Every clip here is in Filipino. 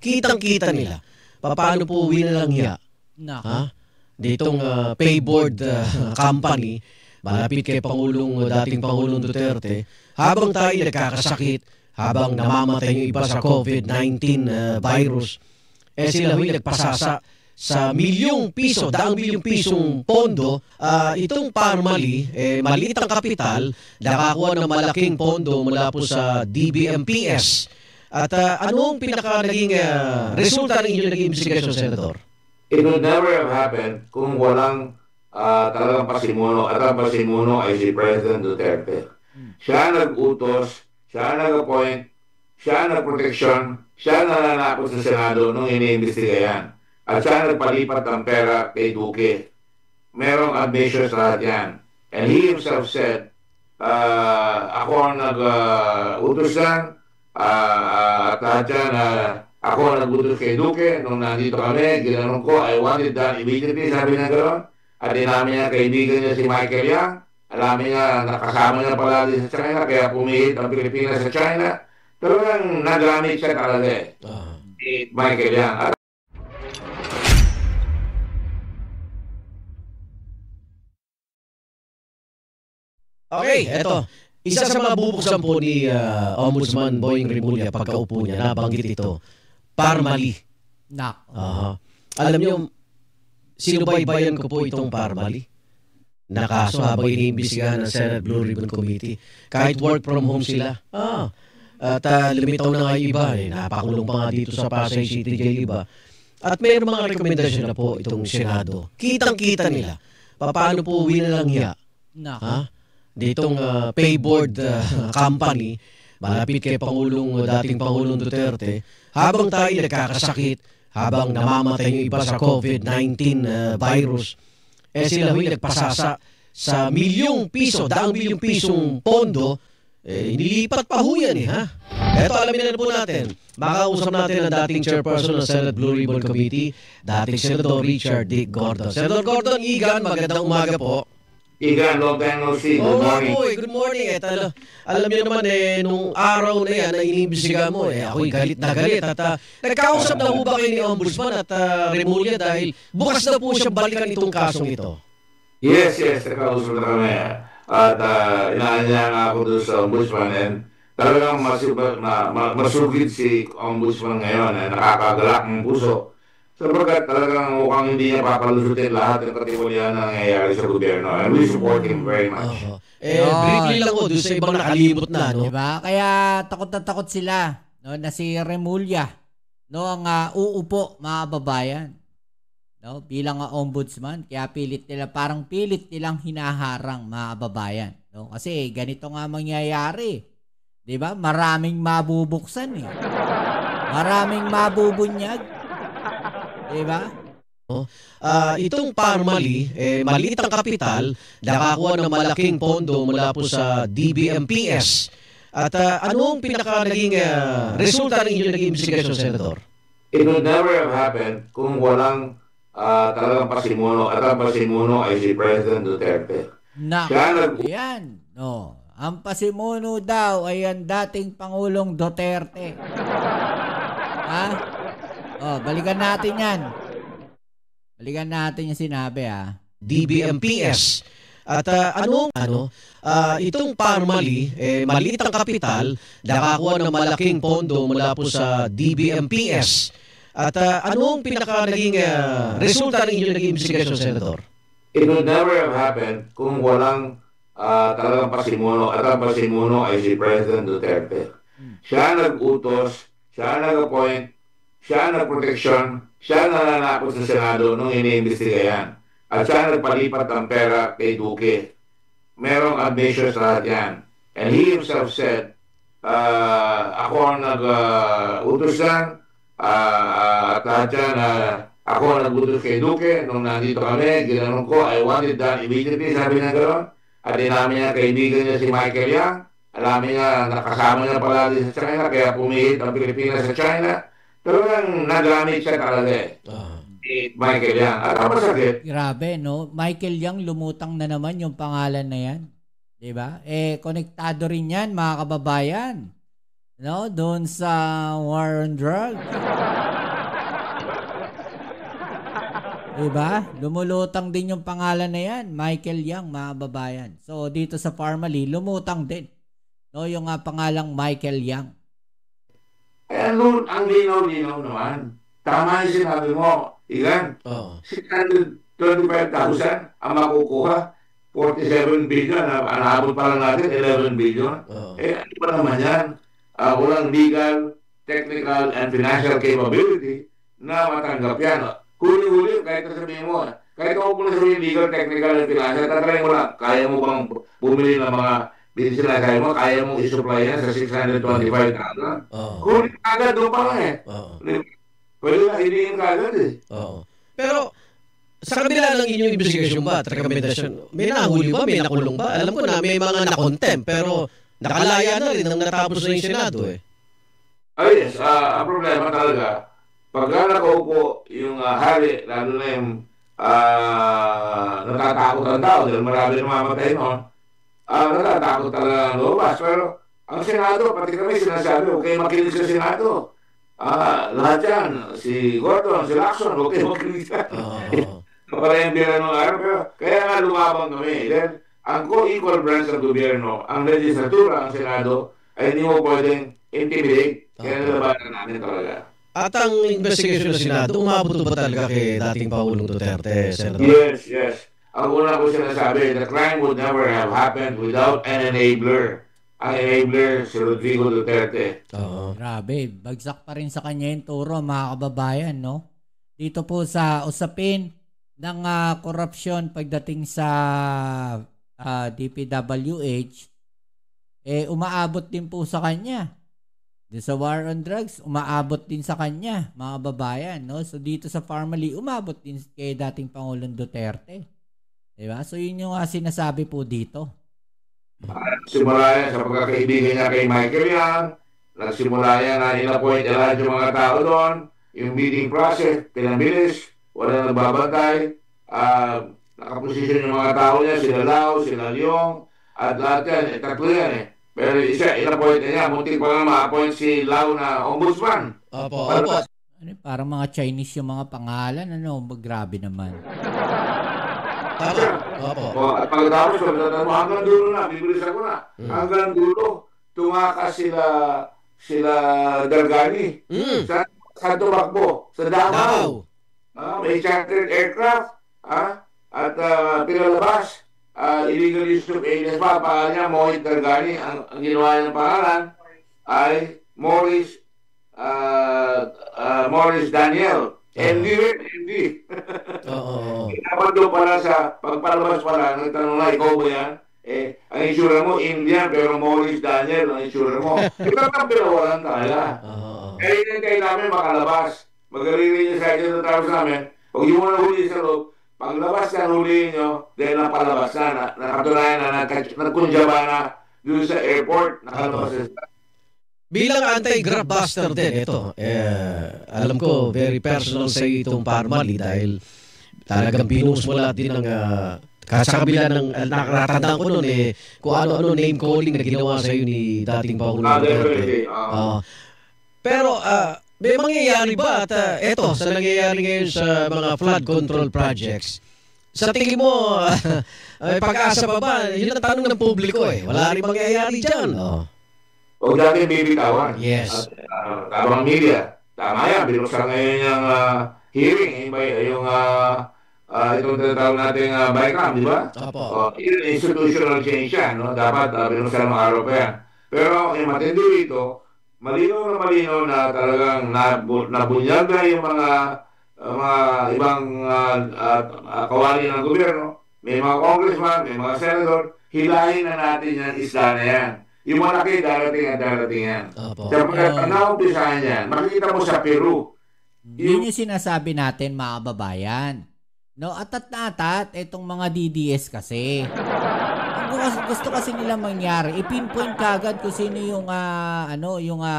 kitang-kita nila. Paano po winalang hiya? Ha? Ditong payboard company, malapit kay dating Pangulong Duterte, habang tayo nagkakasakit, habang namamatay yung iba sa COVID-19 virus, sila huy nagpasasa sa milyong piso, daang milyong pisong pondo. Itong Parmali, maliit ang kapital, nakakuha ng malaking pondo mula po sa DBMPS. At anong naging resulta ng inyong naging investigasyon, Senator? It would never have happened kung walang talagang pasimuno. At ang pasimuno ay si President Duterte. Siya nag-utos, siya nag-appoint, siya nag-protection, siya nananakot sa Senado nung iniimbestiga yan. At siya nagpalipat ng pera kay Duque. Merong admissions lahat yan. And he himself said, ako ang nag-utos yan, at lahat yan, ako ang nag-utos kay Duque. Nung nandito kami, ginanong ko, I wanted that immediately, sabi na gano'n. At namin niya, kaibigan niya si Michael Yang. Alamin niya, nakasama niya palagi sa China, kaya pumihit ang Pilipinas sa China. Talagang nagamit siya talaga si Michael Yang. Okay, eto. Isa sa mga bubuksan po ni Ombudsman Boying Rimulya pagkaupo niya, nabanggit ito, Parmali. Alam niyo, sinubaybayan ko po itong Parmali. Nakaso habang iniimbestigahan ng Senate Blue Ribbon Committee. Kahit work from home sila. At lumitaw na nga yung iba. Napakulong pa nga dito sa Pasay City Jail iba. At mayroon mga rekomendasyon na po itong Senado. Kitang-kita nila. Paano po winalang hiya? Ditong payboard company, malapit kay dating Pangulong Duterte, habang tayo nagkakasakit, habang namamatay yung iba sa COVID-19 virus, sila huy nagpasasa sa milyong piso, daang milyong pisong pondo, nilipat pa ho yan ha? Eto, alamin na po natin. Makausap natin ang dating chairperson ng Senate Blue Ribbon Committee, dating Senator Richard D. Gordon. Senator Gordon, Igan, magandang umaga po. Igan, long time no see. Good morning. Good morning. Alam niyo naman nung araw na yan na iniimbestiga mo, ako'y galit na galit. At nagkausap na po ba kayo ni Ombudsman at Rimulya dahil bukas na po siya balikan itong kasong ito? Yes, nagkausap na kami. At inaanya nga ako doon sa Ombudsman and talagang masugid si Ombudsman ngayon. Nakakagalak ng puso. Sabagat talagang mukhang hindi niya papalusutin lahat ng katiwalian na nangyayari sa gobyerno. And we support him very much. Briefly lang ko doon sa ibang nakalimot na. No? Diba? Kaya takot na takot sila na si Rimulya ang uupo, mga babayan. Bilang ombudsman. Kaya parang pilit nilang hinaharang, mga babayan. Kasi ganito nga mangyayari. Diba? Maraming mabubuksan Maraming mabubunyag. Diba? Itong Parmali, maliit ang kapital, nakakuha ng malaking pondo mula po sa DBMPS. At anong naging resulta ng inyong naging investigasyon, Senator? It would never have happened kung walang talagang pasimuno. At ang pasimuno ay si President Duterte. Ang pasimuno daw ay ang dating Pangulong Duterte. Balikan natin yan. Balikan natin yung sinabi DBMPS. At itong Parmali, maliit ang kapital, nakakuha ng malaking pondo mula po sa DBMPS. At anong naging resulta ng inyong naging investigasyon, Senator? It would never have happened kung walang talagang pasimuno. At ang pasimuno ay si President Duterte. Siya nag-utos, siya nag-appoint, siya nag-protection, siya nananakot sa Senado nung iniimbestiga yan. At siya nagpalipat ng pera kay Duque. Merong admissions lahat yan. And he himself said, ako ang nag-utos yan, at lahat yan, ako ang nag-utos kay Duque. Nung nandito kami, ginanong ko, I wanted that immediately, sabi na gano'n. At namin niya, kaibigan niya si Michael Yang. Alamin niya, nakasama niya palagi sa China, kaya pumihit ang Pilipinas sa China. Talagang nagamit siya talaga Michael Yang. At masakit. Grabe, Michael Yang, lumutang na naman yung pangalan na yan. Diba? Konektado rin yan, mga kababayan. Doon sa war on drugs. Diba? Lumulutang din yung pangalan na yan, Michael Yang, mga babayan. So, dito sa Parmali, lumutang din. No, yung pangalang Michael Yang. Kaya ang linaw-linaw naman. Tama yung sinabi mo, Igan. 625,000 ang makukuha. 47 billion, anaabot pa lang natin, 11 billion. Ano ba naman yan? Walang legal, technical, and financial capability na matanggap yan. Huli-huli, kahit sabihin mo, kahit ako po na sabihin legal, technical, and financial, tatry mo lang, kaya mo bang bumili ng mga binisila, kaya mo isupply yan sa 625,000? Huli agad, doon pa lang eh. Pwede na, hiliin ka agad eh. Pero, sa kabila ng inyong investigation ba at rekomendasyon, may nahuli ba, may nakulong ba? Alam ko na may mga nakontempt, pero nakalaya na rin nang natapos na yung Senado eh. Yes, ang problema talaga, pagka nakaupo yung hari, lalo na yung natatakot ang tao dahil marami na mamatay noon, natatakot talaga ang lumabas. Pero ang Senado, pati kami sinasabi, huwag kayo makinig sa Senado. Lahat yan, si Gordon, si Lacson, huwag kayo makinig sa para yung bira ng araw. Pero kaya nga lumabang kami. Then, ang co-equal branch ng gobyerno, ang legislatura, ang Senado, ay hindi mo pwedeng intimidate. Kaya nalabanan namin talaga. At ang investigation ng Senado, umabot ba talaga kay dating Pangulong Duterte, Senator? Yes. Ang una ko sinasabi, the crime would never have happened without an enabler. Ang enabler, si Rodrigo Duterte. Grabe, bagsak pa rin sa kanya yung turo, mga kababayan, no? Dito po sa usapin ng korupsyon pagdating sa DPWH, umaabot din po sa kanya. Sa war on drugs, umaabot din sa kanya, mga babayan, no? So, dito sa Parmali, umabot din kay dating Pangulong Duterte. Diba? So, yun yung sinasabi po dito. Simula yan sa pagkakaibigan niya kay Michael Yang, nagsimula yan na in-appoint lahat yung mga tao doon, yung meeting process, pinabilis, wala nagbabantay, nakaposisyon yung mga tao niya, sila Lau, sila Leong, at lahat yan, tatlo yan eh. Pero isa, in-appoint niya, muntik pa nga ma-appoint si Lau na ombudsman. Opo. Parang mga Chinese yung mga pangalan, grabe naman. Opo. At pagkatapos, hanggang dulo na, bibilis ako na. Hanggang dulo, tumakas sila Dargani. Sa tumakbo, sa Davao. May chartered aircraft, at pinalabas. Illegal use of aliens pa, pangalan niya, Mohit Dargani. Ang ginawa niya ng pangalan ay Morris Daniel. MD. Dapat doon pala sa pagpalabas pala, nagtanong na, ikaw ba yan? Ang insura mo, Indian, pero Morris Daniel, ang insura mo. Ito ang pinawalan talaga. Kaya hinintay namin makalabas. Magaling niya sa akin tapos namin. Pag yung muna huli sa loob, paglabas na huliin nyo, dahil napalabas na, nakatunayan na, nagkunjaba na doon sa airport, nakalabas na. Bilang anti-grab buster din, ito, alam ko, very personal sa itong Parmali dahil talagang pinuso mo lahat din ng, sa kabila ng, nakatandaan ko noon, kung ano-ano name calling na ginawa sa iyo ni dating Pangulong Duterte. Pero, may mangyayari ba? At eto, sa nangyayari ngayon sa mga flood control projects, sa tingin mo, pag-asa pa ba? Yun ang tanong ng publiko eh. Wala rin mangyayari dyan. Huwag natin bibitawan. Yes. Tabang media. Tama yan. Binuksan ngayon yung hearing. Yung itong tinatawag natin BICAM, di ba? Opo. Institutional change yan. No? Dapat binuksan ng araw pa yan. Pero yung matindi dito, malinaw na talagang nabunyag na yung mga ibang kawani ng gobyerno. May mga congressman, may mga senador. Hilahin na natin yung isla na yan. Yung malaki, darating yan. Sa pagkatanaw-umpisahan yan, makikita mo sa Peru. Yun yung sinasabi natin, mga babayan. No, atat itong mga DDS kasi. Gusto kasi nila mangyari, ipinpoint kagad kung sino yung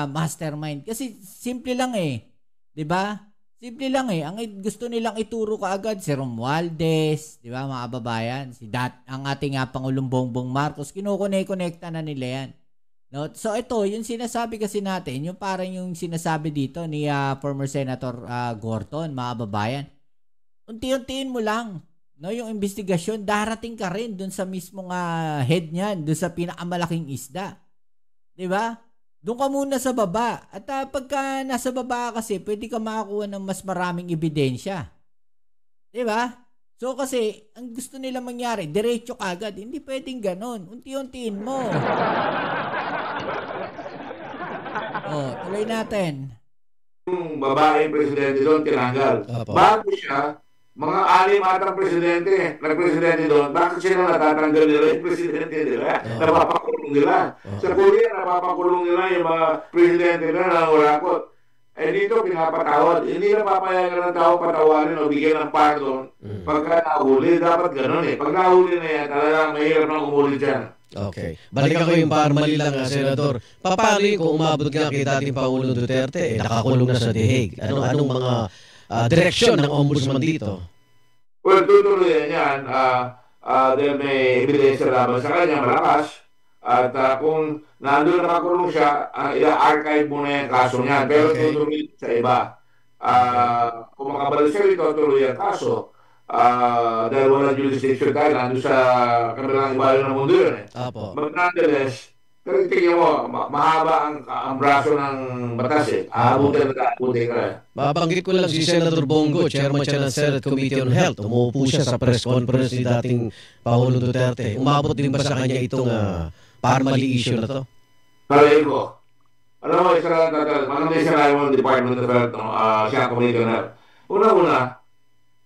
mastermind. Kasi simple lang 'di ba? Simple lang Ang gusto nilang ituro kaagad si Romualdez, 'di ba, mga babayan? Ang ating Pangulong Bongbong Marcos, kinokone-konekta na nila 'yan. No? So ito, yung sinasabi kasi natin, yung parang yung sinasabi dito ni former Senator Gorton, mga babayan. unti-untiin mo lang. No, yung investigasyon, darating ka rin dun sa mismong head niyan, dun sa pinakamalaking isda. 'Di ba? Doon ka muna sa baba. At pagka nasa baba kasi, pwede ka makakuha ng mas maraming ebidensya. 'Di ba? So kasi, ang gusto nila mangyari, diretso kagad. Hindi pwedeng ganon. Unti-untiin mo. Tuloy natin. Yung babaeng presidente doon, tinanggal. Bago siya, mga 6 atang presidente, nagpresidente doon, bakit sila natatanggal nila yung presidente nila? Napapakulong nila. Sa Korea, napapakulong nila yung mga presidente nila na nangurakot. Dito, pinapatawad. Hindi na papayagan ng tao patawarin o bigyan ng pardon pagka nahuli. Dapat ganun eh. Pag nahuli na yan, talagang mahirap nang umuli dyan. Okay. Balikan ko yung parmali lang, Senador. Paano yung kung umabot nga kay dating Pangulong Duterte, nakakulong na sa The Hague? Anong mga direksyon ng ombudsman dito? Well, tutuloy yan. Dahil may ebidensya laban sa kanya, malakas. At kung nandun nakakulong siya, i-archive mo na yung kaso niya. Pero tutuloy sa iba. Kung makabalik siya dito, tuloy ang kaso. Dahil wala jurisdiction tayo, nandun sa kabilang ibayo ng mundo yun eh. But nonetheless, tingnan mo, mahaba ang braso ng batas eh. Aabutin ka eh. Babanggit ko lang si Senator Bongo, chairman siya ng Senate Committee on Health. Umupo siya sa press conference ni dating Pangulong Duterte. Umabot din ba sa kanya itong parmali issue na to? Kalahin ko. Alam mo, maganda yung sinabi mo ng Department of Health, siya Committee on Health. Una-una,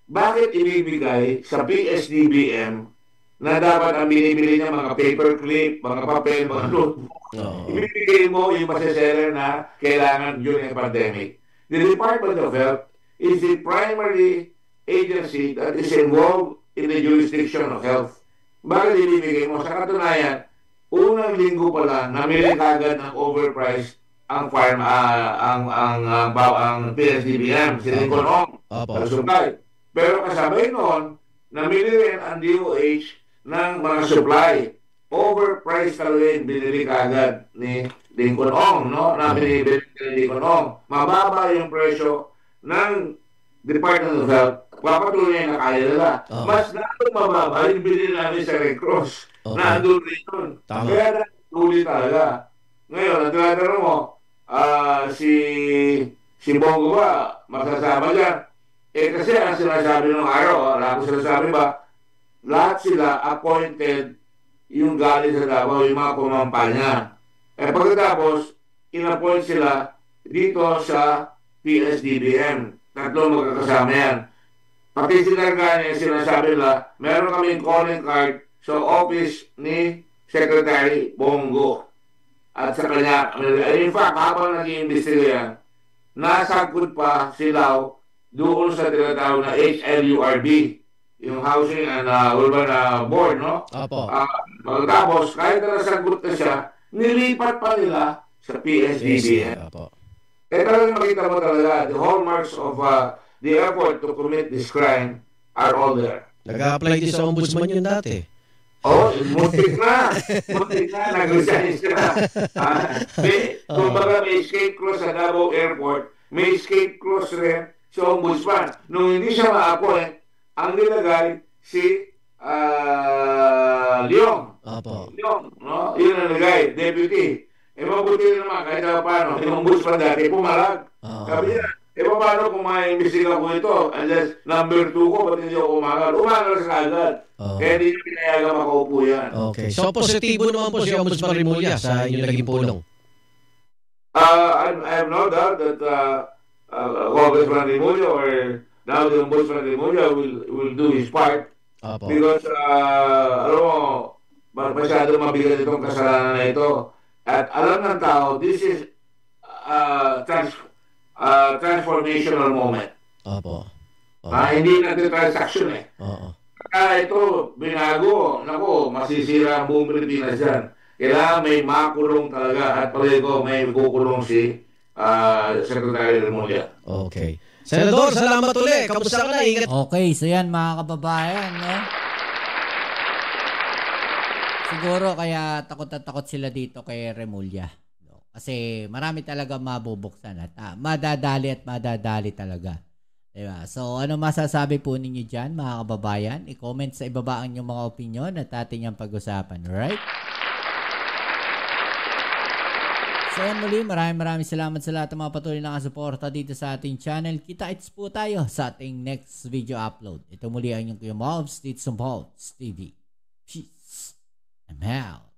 bakit ibibigay sa PSDBM na dapat ang binibili niya mga paperclip, mga papel, mga notebook? Ibibigay mo yung maseseller na kailangan during a pandemic. The Department of Health is the primary agency that is involved in the jurisdiction of health. Bakit ibibigay mo? Sa katunayan, unang linggo pa lang, namili kagad ng overpriced ang PSDBM, Silicon Ong, supply. Pero kasabay noon, namili rin ang DOH ng mga supply. Overpriced talaga yung binili kagad ni Lincoln Ong, no? Na binili ni Lincoln Ong. Mababa yung presyo ng Department of Health. Papatuloy na kaya nila. Mas lalong mababa yung binili namin sa Red Cross. Nandun rin yun. Kaya tuloy talaga. Ngayon, ang tinatanong mo, si Bongo ba, masasama dyan? Kasi ang sinasabi ng araw, wala ko sinasabi ba, lahat sila appointed yung galing sa Davao, yung mga kumampanya. Pagkatapos, in-appoint sila dito sa PSDBM. 3 magkakasama yan. Pati sila ganyan, sinasabi nila, meron kaming calling card sa office ni Secretary Bongo. At sa kanya, in fact, habang nag-iimbestiga yan, nasagkot pa sila doon sa tinatawag na HLURB, yung Housing and Urban Board, no? Pagkatapos, kahit na nasagot na siya, nilipat pa nila sa PSDBM. Talagang makita mo talaga, the hallmarks of the effort to commit this crime are all there. Nag-a-apply din sa ombudsman yun dati. Muntik na. Nag-resign siya. Kumbaga may escape clause sa Davao Airport, may escape clause rin sa ombudsman. Nung hindi siya ma-appoint, ang nilagay si Leong. Leong, no? Yun ang nilagay, deputy. Mabuti naman, kahit paano, yung ombudsman dati, pumalag. Sabi niya, paano kung ma-imbestiga ko ito? Unless number 2 ko, ba't hindi ako umagal? Umagal sa agad. Kaya hindi niya pinayagan makaupo yan. Okay. So, positibo naman po si Ombudsman Rimulya sa inyong naging pulong? I have no doubt that Congressman Rimulya or now the Ombudsman Rimulya will do his part. Because, alam mo, masyado mabigat itong kasalanan na ito. At alam ng tao, this is transformational moment. Hindi natin transaction eh. Kaya ito, binago, naku, masisira ang buong Pilipinas yan. Kailangan may makulong talaga at pagay ko may kukulong si Secretary Rimulya. Okay. Senador, salamat ulit. Kamusta ka na? Ingat. Okay, so yan mga kababayan, no? Siguro kaya takot na takot sila dito kay Rimulya. Kasi marami talaga mabubuksan at madadali talaga. Diba? So, ano masasabi po ninyo dyan, mga kababayan? I-comment sa ibaba ang inyong mga opinion at ating ang pag-usapan. Alright? So, yan muli. Maraming salamat sa lahat ng mga patuloy na kasuporta dito sa ating channel. Kita-its po tayo sa ating next video upload. Ito muli ang inyong Kuya Mobs, dito sa Mobs TV. Peace. I'm out.